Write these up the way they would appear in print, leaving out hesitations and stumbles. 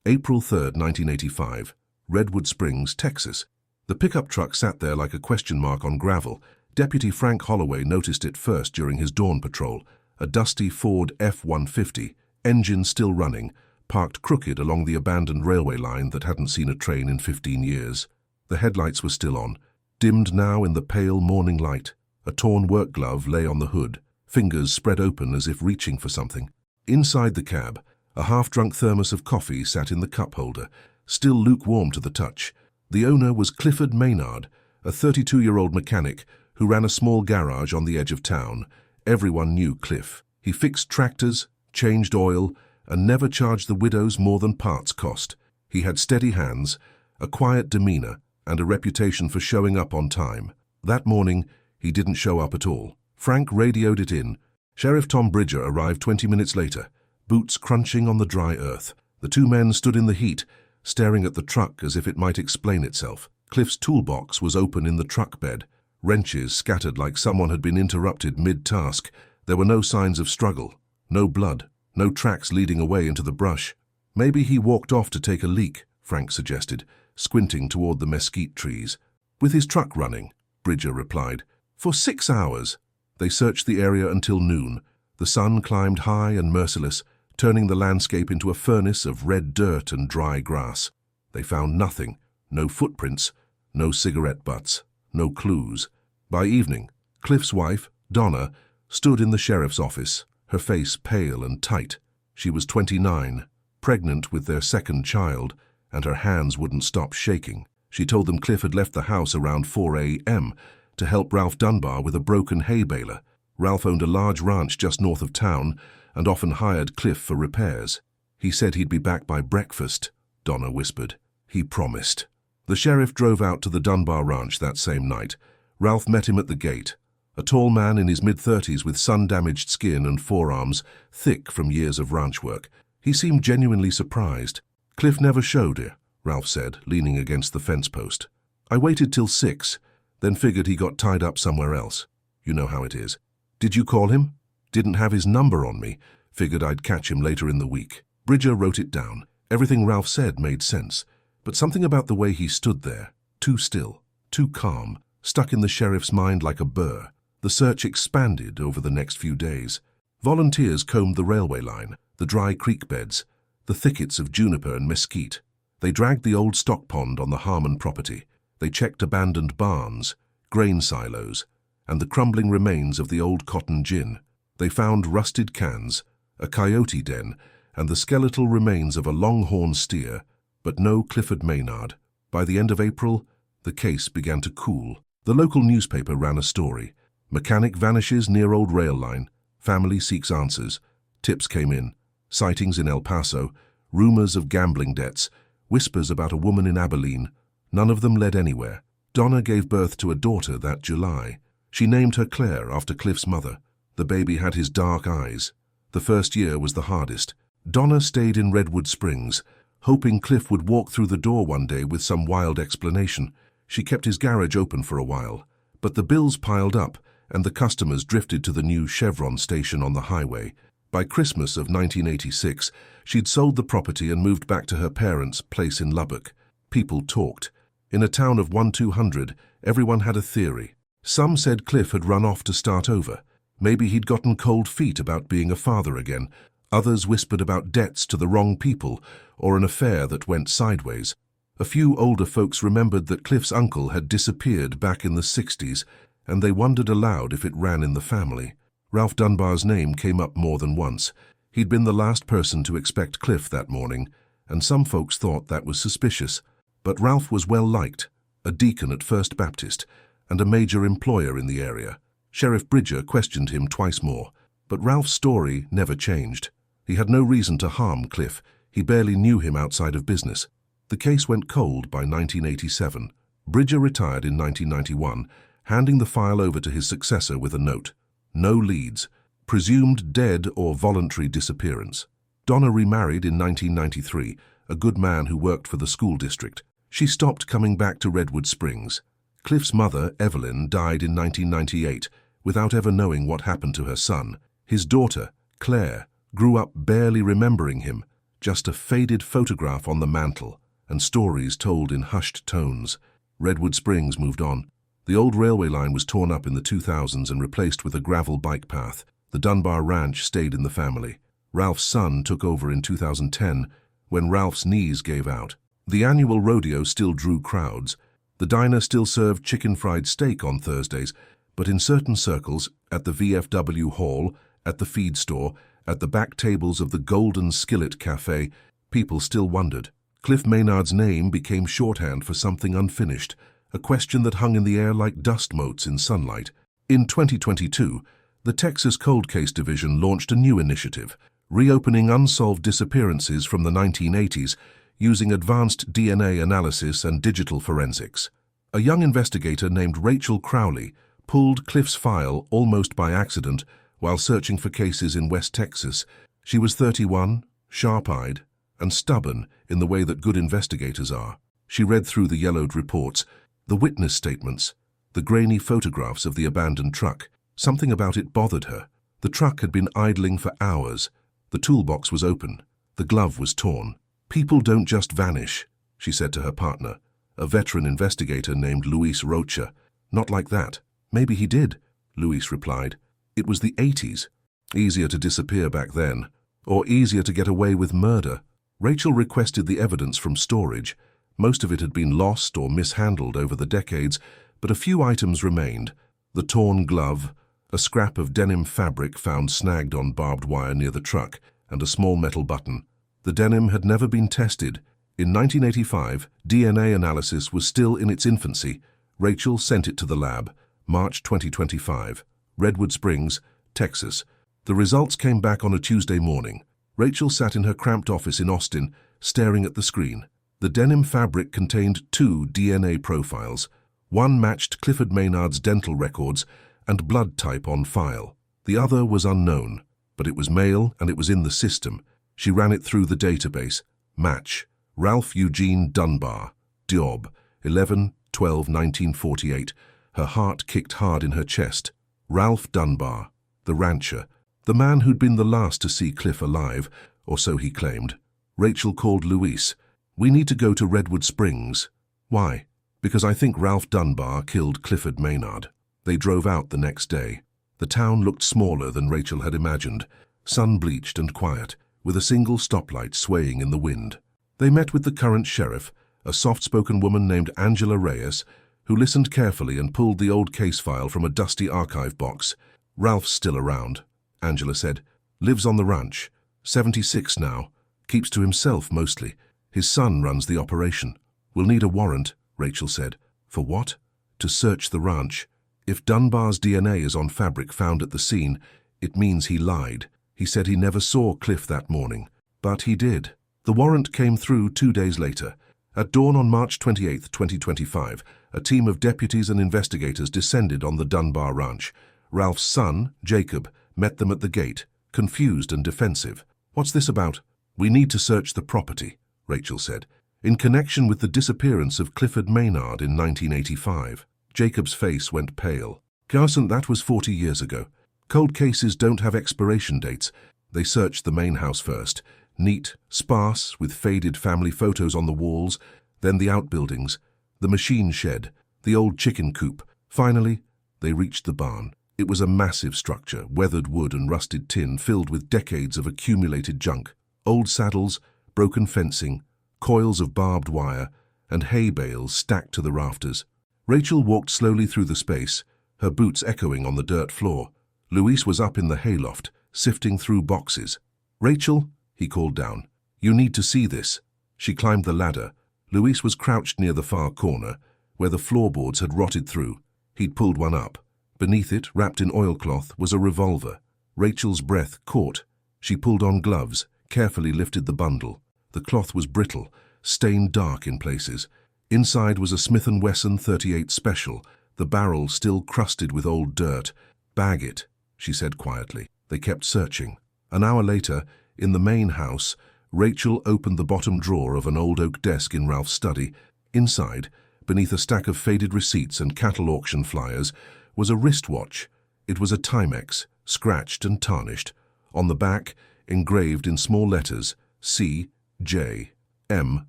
April 3, 1985, Redwood Springs, Texas. The pickup truck sat there like a question mark on gravel. Deputy Frank Holloway noticed it first during his dawn patrol. A dusty Ford F-150, engine still running, parked crooked along the abandoned railway line that hadn't seen a train in 15 years. The headlights were still on, dimmed now in the pale morning light. A torn work glove lay on the hood, fingers spread open as if reaching for something. Inside the cab, a half-drunk thermos of coffee sat in the cup holder, still lukewarm to the touch. The owner was Clifford Maynard, a 32-year-old mechanic who ran a small garage on the edge of town. Everyone knew Cliff. He fixed tractors, changed oil, and never charged the widows more than parts cost. He had steady hands, a quiet demeanor, and a reputation for showing up on time. That morning, he didn't show up at all. Frank radioed it in. Sheriff Tom Bridger arrived 20 minutes later, boots crunching on the dry earth. The two men stood in the heat, staring at the truck as if it might explain itself. Cliff's toolbox was open in the truck bed, wrenches scattered like someone had been interrupted mid-task. There were no signs of struggle, no blood, no tracks leading away into the brush. Maybe he walked off to take a leak, Frank suggested, squinting toward the mesquite trees. With his truck running, Bridger replied. For 6 hours. They searched the area until noon. The sun climbed high and merciless, turning the landscape into a furnace of red dirt and dry grass. They found nothing, no footprints, no cigarette butts, no clues. By evening, Cliff's wife, Donna, stood in the sheriff's office, her face pale and tight. She was 29, pregnant with their second child, and her hands wouldn't stop shaking. She told them Cliff had left the house around 4 a.m. to help Ralph Dunbar with a broken hay baler. Ralph owned a large ranch just north of town and often hired Cliff for repairs. He said he'd be back by breakfast, Donna whispered. He promised. The sheriff drove out to the Dunbar ranch that same night. Ralph met him at the gate, a tall man in his mid-30s with sun-damaged skin and forearms thick from years of ranch work. He seemed genuinely surprised. Cliff never showed it, Ralph said, leaning against the fence post. I waited till 6, then figured he got tied up somewhere else. You know how it is. Did you call him? Didn't have his number on me. Figured I'd catch him later in the week. Bridger wrote it down. Everything Ralph said made sense, but something about the way he stood there, too still, too calm, stuck in the sheriff's mind like a burr. The search expanded over the next few days. Volunteers combed the railway line, the dry creek beds, the thickets of juniper and mesquite. They dragged the old stock pond on the Harmon property. They checked abandoned barns, grain silos, and the crumbling remains of the old cotton gin. They found rusted cans, a coyote den, and the skeletal remains of a longhorn steer, but no Clifford Maynard. By the end of April, the case began to cool. The local newspaper ran a story. Mechanic vanishes near old rail line. Family seeks answers. Tips came in. Sightings in El Paso, rumors of gambling debts, whispers about a woman in Abilene. None of them led anywhere. Donna gave birth to a daughter that July. She named her Claire after Cliff's mother. The baby had his dark eyes. The first year was the hardest. Donna stayed in Redwood Springs, hoping Cliff would walk through the door one day with some wild explanation. She kept his garage open for a while, but the bills piled up and the customers drifted to the new Chevron station on the highway. By Christmas of 1986, she'd sold the property and moved back to her parents' place in Lubbock. People talked. In a town of 1-200, everyone had a theory. Some said Cliff had run off to start over. Maybe he'd gotten cold feet about being a father again. Others whispered about debts to the wrong people or an affair that went sideways. A few older folks remembered that Cliff's uncle had disappeared back in the 60s, and they wondered aloud if it ran in the family. Ralph Dunbar's name came up more than once. He'd been the last person to expect Cliff that morning, and some folks thought that was suspicious. But Ralph was well liked, a deacon at First Baptist, and a major employer in the area. Sheriff Bridger questioned him twice more, but Ralph's story never changed. He had no reason to harm Cliff. He barely knew him outside of business. The case went cold by 1987. Bridger retired in 1991, handing the file over to his successor with a note. No leads. Presumed dead or voluntary disappearance. Donna remarried in 1993, a good man who worked for the school district. She stopped coming back to Redwood Springs. Cliff's mother, Evelyn, died in 1998 without ever knowing what happened to her son. His daughter, Claire, grew up barely remembering him, just a faded photograph on the mantel, and stories told in hushed tones. Redwood Springs moved on. The old railway line was torn up in the 2000s and replaced with a gravel bike path. The Dunbar Ranch stayed in the family. Ralph's son took over in 2010, when Ralph's knees gave out. The annual rodeo still drew crowds. The diner still served chicken fried steak on Thursdays, but in certain circles, at the VFW Hall, at the feed store, at the back tables of the Golden Skillet Cafe, people still wondered. Cliff Maynard's name became shorthand for something unfinished, a question that hung in the air like dust motes in sunlight. In 2022, the Texas Cold Case Division launched a new initiative, reopening unsolved disappearances from the 1980s using advanced DNA analysis and digital forensics. A young investigator named Rachel Crowley pulled Cliff's file almost by accident while searching for cases in West Texas. She was 31, sharp-eyed, and stubborn in the way that good investigators are. She read through the yellowed reports, the witness statements, the grainy photographs of the abandoned truck. Something about it bothered her. The truck had been idling for hours. The toolbox was open. The glove was torn. "People don't just vanish," she said to her partner, a veteran investigator named Luis Rocha. "Not like that." "Maybe he did," Luis replied. "It was the 80s. Easier to disappear back then, or easier to get away with murder." Rachel requested the evidence from storage. Most of it had been lost or mishandled over the decades, but a few items remained. The torn glove, a scrap of denim fabric found snagged on barbed wire near the truck, and a small metal button. The denim had never been tested. In 1985, DNA analysis was still in its infancy. Rachel sent it to the lab. March 2025. Redwood Springs, Texas. The results came back on a Tuesday morning. Rachel sat in her cramped office in Austin, staring at the screen. The denim fabric contained 2 DNA profiles. One matched Clifford Maynard's dental records and blood type on file. The other was unknown, but it was male and it was in the system. She ran it through the database. Match: Ralph Eugene Dunbar, Diob, 11/12/1948. Her heart kicked hard in her chest. Ralph Dunbar, the rancher, the man who'd been the last to see Cliff alive, or so he claimed. Rachel called Luis. "We need to go to Redwood Springs." "Why?" "Because I think Ralph Dunbar killed Clifford Maynard." They drove out the next day. The town looked smaller than Rachel had imagined, sun-bleached and quiet, with a single stoplight swaying in the wind. They met with the current sheriff, a soft-spoken woman named Angela Reyes, who listened carefully and pulled the old case file from a dusty archive box. "Ralph's still around," Angela said. "Lives on the ranch. 76 now. Keeps to himself mostly. His son runs the operation." "We'll need a warrant," Rachel said. "For what?" "To search the ranch. If Dunbar's DNA is on fabric found at the scene, it means he lied. He said he never saw Cliff that morning. But he did." The warrant came through 2 days later. At dawn on March 28, 2025, a team of deputies and investigators descended on the Dunbar ranch. Ralph's son, Jacob, met them at the gate, confused and defensive. "What's this about?" "We need to search the property," Rachel said, "in connection with the disappearance of Clifford Maynard in 1985. Jacob's face went pale. "Carson, that was 40 years ago. Cold cases don't have expiration dates." They searched the main house first, neat, sparse, with faded family photos on the walls, then the outbuildings, the machine shed, the old chicken coop. Finally, they reached the barn. It was a massive structure, weathered wood and rusted tin, filled with decades of accumulated junk. Old saddles, broken fencing, coils of barbed wire, and hay bales stacked to the rafters. Rachel walked slowly through the space, her boots echoing on the dirt floor. Luis was up in the hayloft, sifting through boxes. "Rachel," he called down, "you need to see this." She climbed the ladder. Luis was crouched near the far corner, where the floorboards had rotted through. He'd pulled one up. Beneath it, wrapped in oilcloth, was a revolver. Rachel's breath caught. She pulled on gloves, carefully lifted the bundle. The cloth was brittle, stained dark in places. Inside was a Smith & Wesson .38 Special, the barrel still crusted with old dirt. "Bag it," she said quietly. They kept searching. An hour later, in the main house, Rachel opened the bottom drawer of an old oak desk in Ralph's study. Inside, beneath a stack of faded receipts and cattle auction flyers, was a wristwatch. It was a Timex, scratched and tarnished. On the back, engraved in small letters, C. J. M.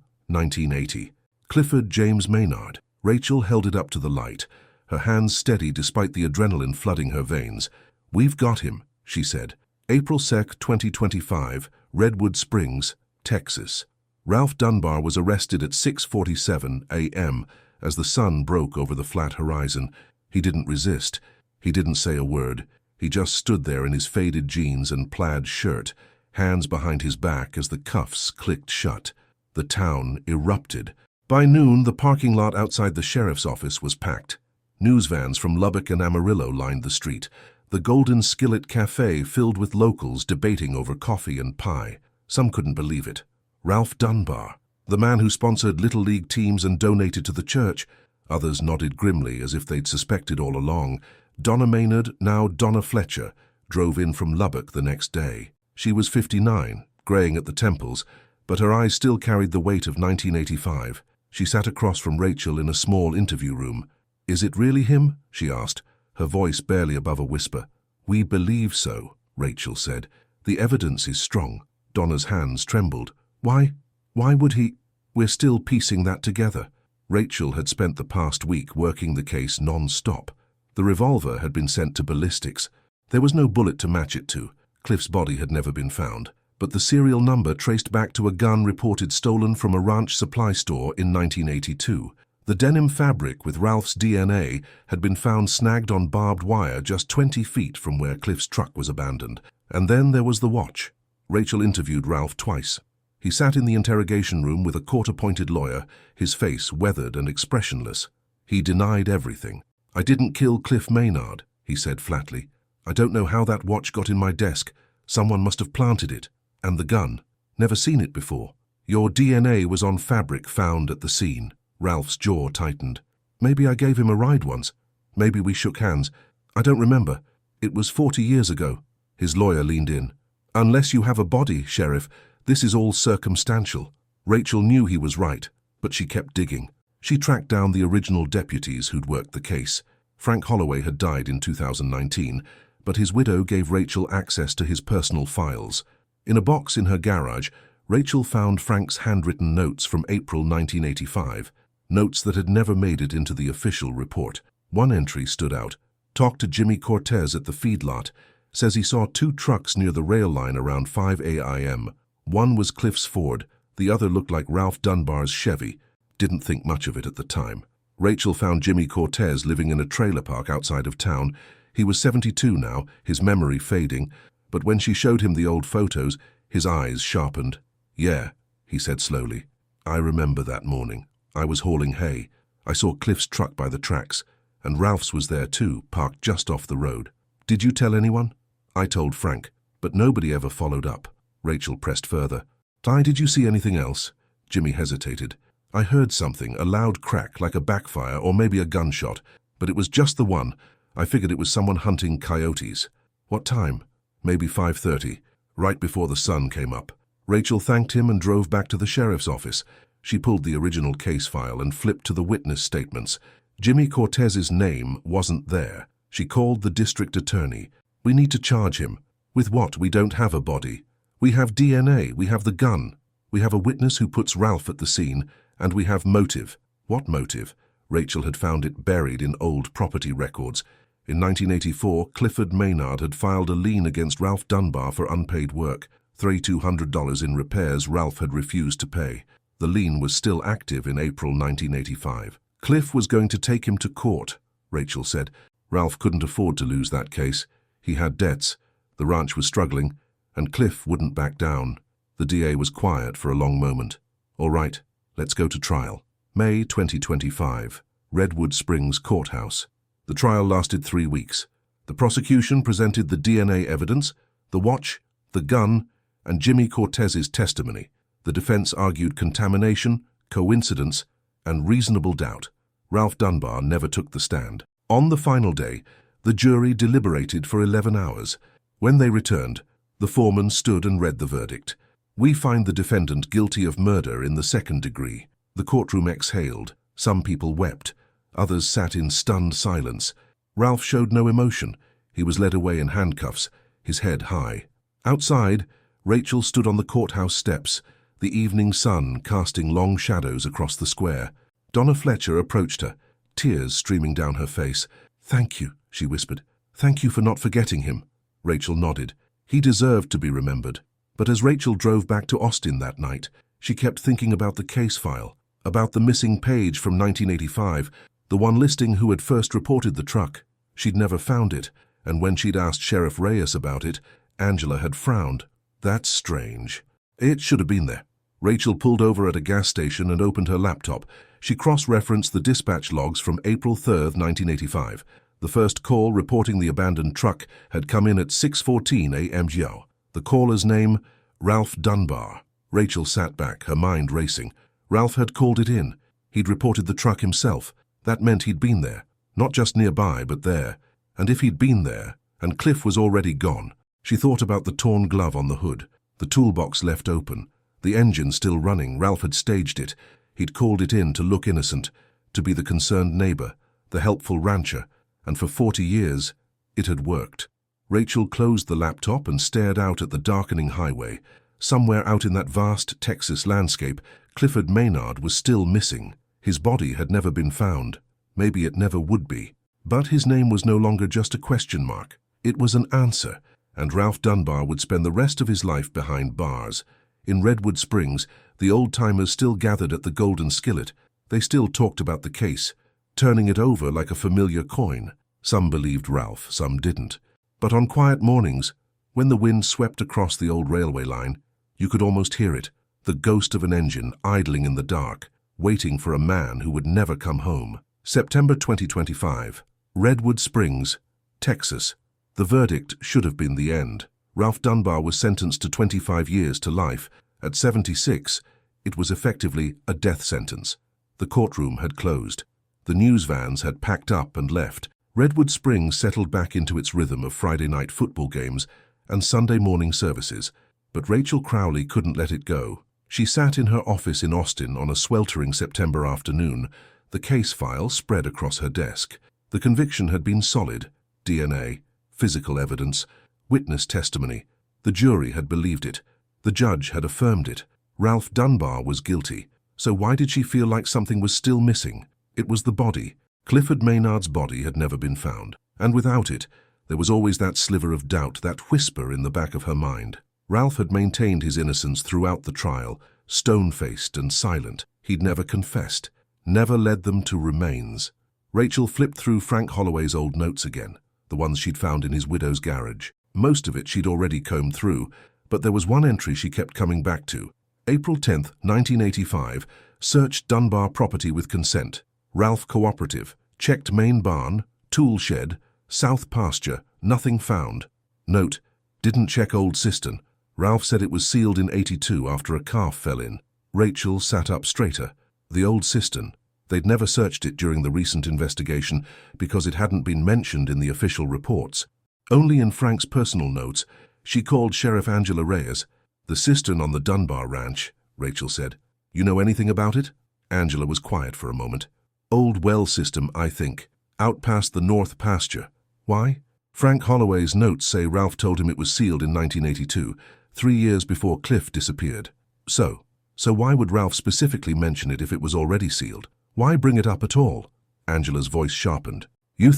1980. Clifford James Maynard. Rachel held it up to the light, her hands steady despite the adrenaline flooding her veins. "We've got him," she said. April 2, 2025, Redwood Springs, Texas. Ralph Dunbar was arrested at 6:47 a.m. as the sun broke over the flat horizon. He didn't resist. He didn't say a word. He just stood there in his faded jeans and plaid shirt, hands behind his back as the cuffs clicked shut. The town erupted. By noon, the parking lot outside the sheriff's office was packed. News vans from Lubbock and Amarillo lined the street. The Golden Skillet Cafe filled with locals debating over coffee and pie. Some couldn't believe it. Ralph Dunbar, the man who sponsored Little League teams and donated to the church. Others nodded grimly as if they'd suspected all along. Donna Maynard, now Donna Fletcher, drove in from Lubbock the next day. She was 59, graying at the temples, but her eyes still carried the weight of 1985. She sat across from Rachel in a small interview room. "Is it really him?" she asked, her voice barely above a whisper. "We believe so," Rachel said. "The evidence is strong." Donna's hands trembled. Why would he? We're still piecing that together." Rachel had spent the past week working the case non-stop. The revolver had been sent to ballistics. There was no bullet to match it to. Cliff's body had never been found, but the serial number traced back to a gun reported stolen from a ranch supply store in 1982. The denim fabric with Ralph's DNA had been found snagged on barbed wire just 20 feet from where Cliff's truck was abandoned. And then there was the watch. Rachel interviewed Ralph twice. He sat in the interrogation room with a court-appointed lawyer, his face weathered and expressionless. He denied everything. "I didn't kill Cliff Maynard," he said flatly. "I don't know how that watch got in my desk. Someone must have planted it. And the gun. Never seen it before." "Your DNA was on fabric found at the scene." Ralph's jaw tightened. "Maybe I gave him a ride once. Maybe we shook hands. I don't remember. It was 40 years ago." His lawyer leaned in. "Unless you have a body, Sheriff, this is all circumstantial." Rachel knew he was right, but she kept digging. She tracked down the original deputies who'd worked the case. Frank Holloway had died in 2019, but his widow gave Rachel access to his personal files. In a box in her garage, Rachel found Frank's handwritten notes from April 1985, notes that had never made it into the official report. One entry stood out. "Talked to Jimmy Cortez at the feedlot. Says he saw 2 trucks near the rail line around 5 a.m. One was Cliff's Ford, the other looked like Ralph Dunbar's Chevy. Didn't think much of it at the time." Rachel found Jimmy Cortez living in a trailer park outside of town. He was 72 now, his memory fading, but when she showed him the old photos, his eyes sharpened. "Yeah," he said slowly. "I remember that morning. I was hauling hay. I saw Cliff's truck by the tracks, and Ralph's was there too, parked just off the road." "Did you tell anyone?" "I told Frank, but nobody ever followed up." Rachel pressed further. "Did you see anything else?" Jimmy hesitated. "I heard something, a loud crack like a backfire or maybe a gunshot, but it was just the one. I figured it was someone hunting coyotes." "What time?" "Maybe 5:30, right before the sun came up." Rachel thanked him and drove back to the sheriff's office. She pulled the original case file and flipped to the witness statements. Jimmy Cortez's name wasn't there. She called the district attorney. "We need to charge him." "With what? We don't have a body." "We have DNA, we have the gun. We have a witness who puts Ralph at the scene, and we have motive." "What motive?" Rachel had found it buried in old property records. In 1984, Clifford Maynard had filed a lien against Ralph Dunbar for unpaid work. $3,200 in repairs Ralph had refused to pay. The lien was still active in April 1985. "Cliff was going to take him to court," Rachel said. "Ralph couldn't afford to lose that case. He had debts. The ranch was struggling, and Cliff wouldn't back down." The DA was quiet for a long moment. "All right, let's go to trial." May 2025, Redwood Springs Courthouse. The trial lasted 3 weeks. The prosecution presented the DNA evidence, the watch, the gun, and Jimmy Cortez's testimony. The defense argued contamination, coincidence, and reasonable doubt. Ralph Dunbar never took the stand. On the final day, the jury deliberated for 11 hours. When they returned, the foreman stood and read the verdict. "We find the defendant guilty of murder in the 2nd degree." The courtroom exhaled. Some people wept. Others sat in stunned silence. Ralph showed no emotion. He was led away in handcuffs, his head high. Outside, Rachel stood on the courthouse steps, the evening sun casting long shadows across the square. Donna Fletcher approached her, tears streaming down her face. "Thank you," she whispered. "Thank you for not forgetting him." Rachel nodded. He deserved to be remembered. But as Rachel drove back to Austin that night, she kept thinking about the case file, about the missing page from 1985, the one listing who had first reported the truck. She'd never found it, and when she'd asked Sheriff Reyes about it, Angela had frowned. "That's strange. It should have been there." Rachel pulled over at a gas station and opened her laptop. She cross-referenced the dispatch logs from April 3, 1985. The first call reporting the abandoned truck had come in at 6:14 a.m. The caller's name, Ralph Dunbar. Rachel sat back, her mind racing. Ralph had called it in. He'd reported the truck himself. That meant he'd been there. Not just nearby, but there. And if he'd been there, and Cliff was already gone, she thought about the torn glove on the hood, the toolbox left open, the engine still running. Ralph had staged it. He'd called it in to look innocent, to be the concerned neighbor, the helpful rancher, and for 40 years, it had worked. Rachel closed the laptop and stared out at the darkening highway. Somewhere out in that vast Texas landscape, Clifford Maynard was still missing. His body had never been found. Maybe it never would be. But his name was no longer just a question mark. It was an answer, and Ralph Dunbar would spend the rest of his life behind bars. In Redwood Springs, the old-timers still gathered at the Golden Skillet. They still talked about the case, turning it over like a familiar coin. Some believed Ralph, some didn't. But on quiet mornings, when the wind swept across the old railway line, you could almost hear it, the ghost of an engine idling in the dark, waiting for a man who would never come home. September 2025. Redwood Springs, Texas. The verdict should have been the end. Ralph Dunbar was sentenced to 25 years to life. At 76, it was effectively a death sentence. The courtroom had closed. The news vans had packed up and left. Redwood Springs settled back into its rhythm of Friday night football games and Sunday morning services. But Rachel Crowley couldn't let it go. She sat in her office in Austin on a sweltering September afternoon, the case file spread across her desk. The conviction had been solid. DNA, physical evidence, witness testimony. The jury had believed it. The judge had affirmed it. Ralph Dunbar was guilty. So why did she feel like something was still missing? It was the body. Clifford Maynard's body had never been found. And without it, there was always that sliver of doubt, that whisper in the back of her mind. Ralph had maintained his innocence throughout the trial, stone-faced and silent. He'd never confessed, never led them to remains. Rachel flipped through Frank Holloway's old notes again, the ones she'd found in his widow's garage. Most of it she'd already combed through, but there was one entry she kept coming back to. April 10, 1985, searched Dunbar property with consent. Ralph Cooperative, checked main barn, tool shed, south pasture, nothing found. Note, didn't check old cistern. Ralph said it was sealed in '82 after a calf fell in. Rachel sat up straighter. The old cistern. They'd never searched it during the recent investigation because it hadn't been mentioned in the official reports. Only in Frank's personal notes, she called Sheriff Angela Reyes. "The cistern on the Dunbar ranch," Rachel said. "You know anything about it?" Angela was quiet for a moment. "Old well system, I think. Out past the north pasture." "Why?" Frank Holloway's notes say Ralph told him it was sealed in 1982, 3 years before Cliff disappeared. So why would Ralph specifically mention it if it was already sealed? Why bring it up at all? Angela's voice sharpened. I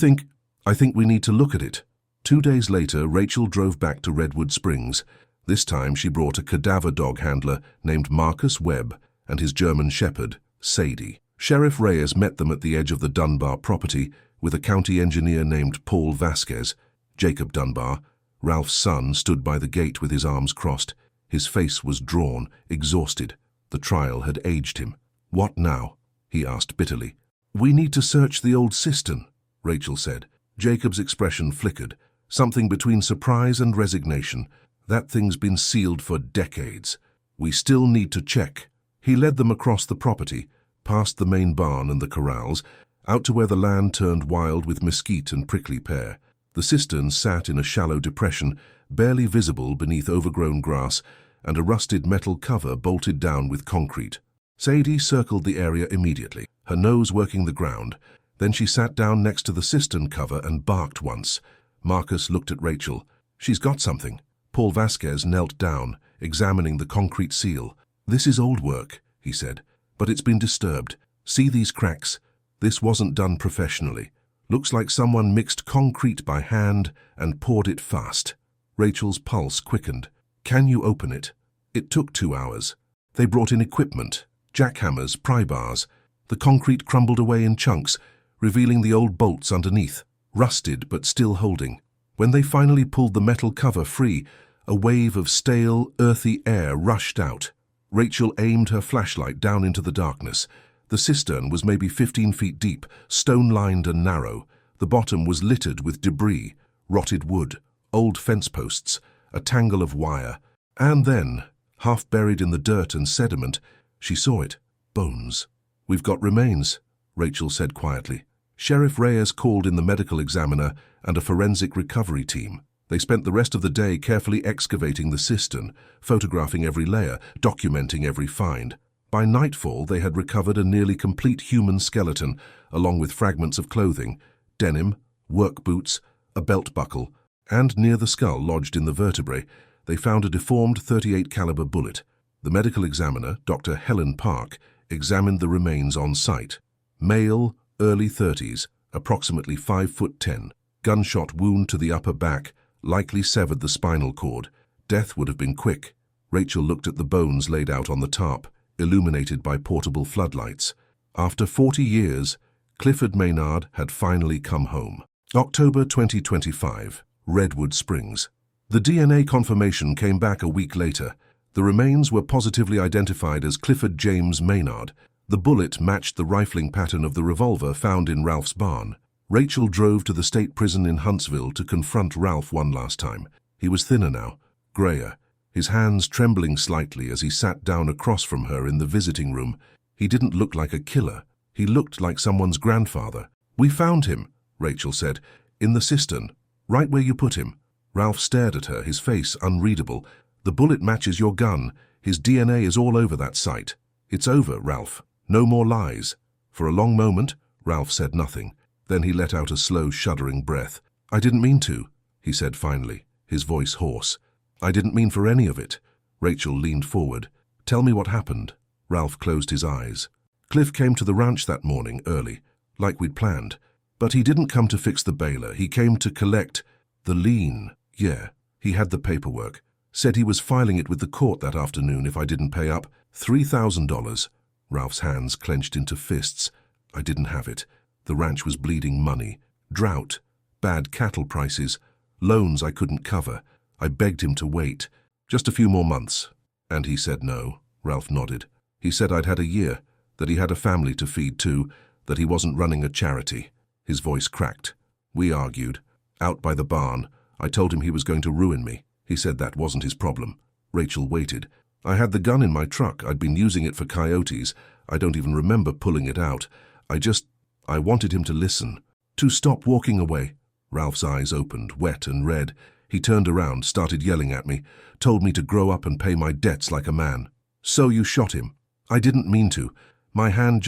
think we need to look at it." 2 days later, Rachel drove back to Redwood Springs. This time she brought a cadaver dog handler named Marcus Webb and his German shepherd, Sadie. Sheriff Reyes met them at the edge of the Dunbar property with a county engineer named Paul Vasquez. Jacob Dunbar, Ralph's son, stood by the gate with his arms crossed. His face was drawn, exhausted. The trial had aged him. "What now?" he asked bitterly. "We need to search the old cistern," Rachel said. Jacob's expression flickered, something between surprise and resignation. "That thing's been sealed for decades. We still need to check." He led them across the property, past the main barn and the corrals, out to where the land turned wild with mesquite and prickly pear. The cistern sat in a shallow depression, barely visible beneath overgrown grass, and a rusted metal cover bolted down with concrete. Sadie circled the area immediately, her nose working the ground. Then she sat down next to the cistern cover and barked once. Marcus looked at Rachel. "She's got something." Paul Vasquez knelt down, examining the concrete seal. "This is old work," he said, "but it's been disturbed. See these cracks? This wasn't done professionally. Looks like someone mixed concrete by hand and poured it fast." Rachel's pulse quickened. "Can you open it?" It took 2 hours. They brought in equipment, jackhammers, pry bars. The concrete crumbled away in chunks, revealing the old bolts underneath, rusted but still holding. When they finally pulled the metal cover free, a wave of stale, earthy air rushed out. Rachel aimed her flashlight down into the darkness. The cistern was maybe 15 feet deep, stone-lined and narrow. The bottom was littered with debris, rotted wood, old fence posts, a tangle of wire. And then, half buried in the dirt and sediment, she saw it. Bones. "We've got remains," Rachel said quietly. Sheriff Reyes called in the medical examiner and a forensic recovery team. They spent the rest of the day carefully excavating the cistern, photographing every layer, documenting every find. By nightfall, they had recovered a nearly complete human skeleton, along with fragments of clothing, denim, work boots, a belt buckle, and near the skull lodged in the vertebrae, they found a deformed .38 caliber bullet. The medical examiner, Dr. Helen Park, examined the remains on site. Male, early 30s, approximately 5'10", gunshot wound to the upper back, likely severed the spinal cord. Death would have been quick. Rachel looked at the bones laid out on the tarp, illuminated by portable floodlights. After 40 years, Clifford Maynard had finally come home. October 2025, Redwood Springs. The DNA confirmation came back a week later. The remains were positively identified as Clifford James Maynard. The bullet matched the rifling pattern of the revolver found in Ralph's barn. Rachel drove to the state prison in Huntsville to confront Ralph one last time. He was thinner now, grayer, his hands trembling slightly as he sat down across from her in the visiting room. He didn't look like a killer. He looked like someone's grandfather. "We found him," Rachel said, "in the cistern, right where you put him." Ralph stared at her, his face unreadable. "The bullet matches your gun. His DNA is all over that site." "It's over, Ralph. No more lies." For a long moment, Ralph said nothing. Then he let out a slow, shuddering breath. "I didn't mean to," he said finally, his voice hoarse. "I didn't mean for any of it." Rachel leaned forward. "Tell me what happened." Ralph closed his eyes. "Cliff came to the ranch that morning, early, like we'd planned. But he didn't come to fix the baler. He came to collect the lien. Yeah, he had the paperwork. Said he was filing it with the court that afternoon if I didn't pay up. $3,000. Ralph's hands clenched into fists. I didn't have it. The ranch was bleeding money. Drought, bad cattle prices, loans I couldn't cover. I begged him to wait. Just a few more months. And he said no. Ralph nodded. He said I'd had a year, that he had a family to feed too, that he wasn't running a charity. His voice cracked. We argued. Out by the barn, I told him he was going to ruin me. He said that wasn't his problem. Rachel waited. I had the gun in my truck. I'd been using it for coyotes. I don't even remember pulling it out. I wanted him to listen. To stop walking away. Ralph's eyes opened, wet and red. He turned around, started yelling at me, told me to grow up and pay my debts like a man. "So you shot him?" "I didn't mean to. My hand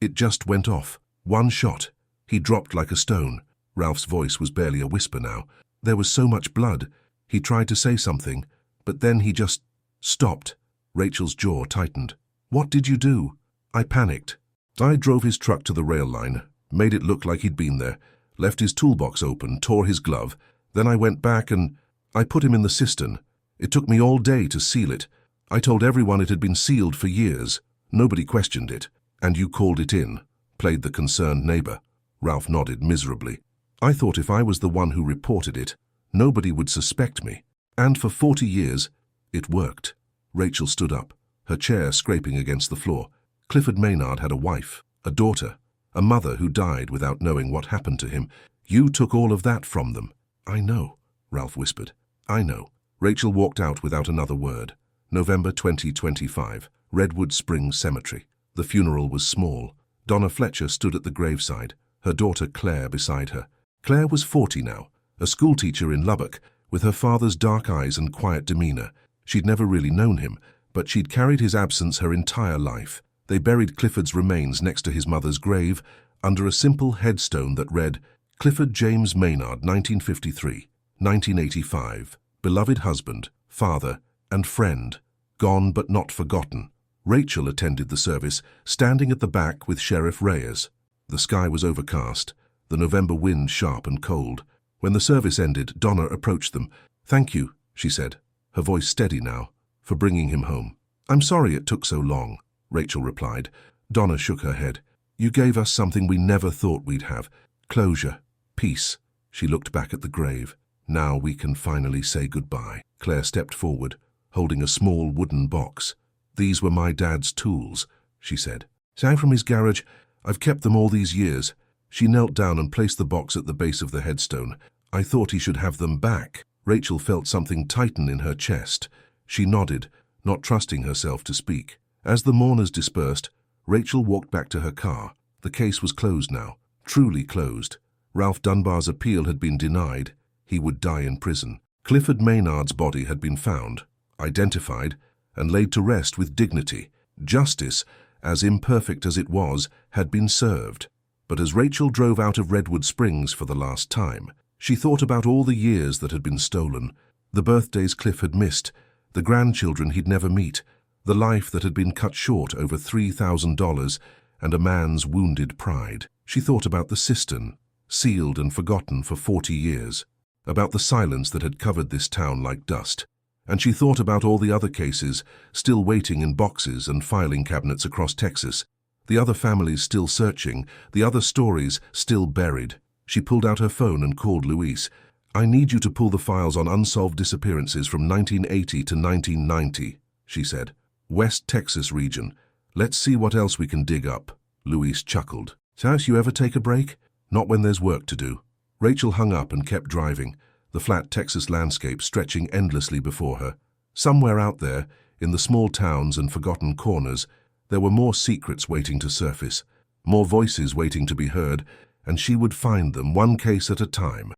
it just went off. One shot." He dropped like a stone. Ralph's voice was barely a whisper now. There was so much blood. He tried to say something, but then he just stopped. Rachel's jaw tightened. "What did you do?" I panicked. I drove his truck to the rail line, made it look like he'd been there, left his toolbox open, tore his glove. Then I went back and I put him in the cistern. It took me all day to seal it. I told everyone it had been sealed for years. Nobody questioned it. "And you called it in," played the concerned neighbor. Ralph nodded miserably. "I thought if I was the one who reported it, nobody would suspect me. And for 40 years, it worked." Rachel stood up, her chair scraping against the floor. Clifford Maynard had a wife, a daughter, a mother who died without knowing what happened to him. You took all of that from them. "I know," Ralph whispered. "I know." Rachel walked out without another word. November 2025, Redwood Springs Cemetery. The funeral was small. Donna Fletcher stood at the graveside, her daughter Claire beside her. Claire was 40 now, a schoolteacher in Lubbock, with her father's dark eyes and quiet demeanor. She'd never really known him, but she'd carried his absence her entire life. They buried Clifford's remains next to his mother's grave, under a simple headstone that read, Clifford James Maynard, 1953, 1985, beloved husband, father, and friend, gone but not forgotten. Rachel attended the service, standing at the back with Sheriff Reyes. The sky was overcast, the November wind sharp and cold. When the service ended, Donna approached them. "Thank you," she said, her voice steady now, "for bringing him home." "I'm sorry it took so long," Rachel replied. Donna shook her head. "You gave us something we never thought we'd have. Closure. Peace." She looked back at the grave. "Now we can finally say goodbye." Claire stepped forward, holding a small wooden box. "These were my dad's tools," she said. "Sang from his garage. I've kept them all these years." She knelt down and placed the box at the base of the headstone. "I thought he should have them back." Rachel felt something tighten in her chest. She nodded, not trusting herself to speak. As the mourners dispersed, Rachel walked back to her car. The case was closed now, truly closed. Ralph Dunbar's appeal had been denied. He would die in prison. Clifford Maynard's body had been found, identified, and laid to rest with dignity. Justice, as imperfect as it was, had been served. But as Rachel drove out of Redwood Springs for the last time, she thought about all the years that had been stolen, the birthdays Cliff had missed, the grandchildren he'd never meet, the life that had been cut short over $3,000, and a man's wounded pride. She thought about the cistern, sealed and forgotten for 40 years, about the silence that had covered this town like dust. And she thought about all the other cases, still waiting in boxes and filing cabinets across Texas, the other families still searching, the other stories still buried. She pulled out her phone and called Luis. "I need you to pull the files on unsolved disappearances from 1980 to 1990, she said. "West Texas region. Let's see what else we can dig up." Luis chuckled. "Says you ever take a break?" "Not when there's work to do." Rachel hung up and kept driving, the flat Texas landscape stretching endlessly before her. Somewhere out there, in the small towns and forgotten corners, there were more secrets waiting to surface, more voices waiting to be heard, and she would find them one case at a time.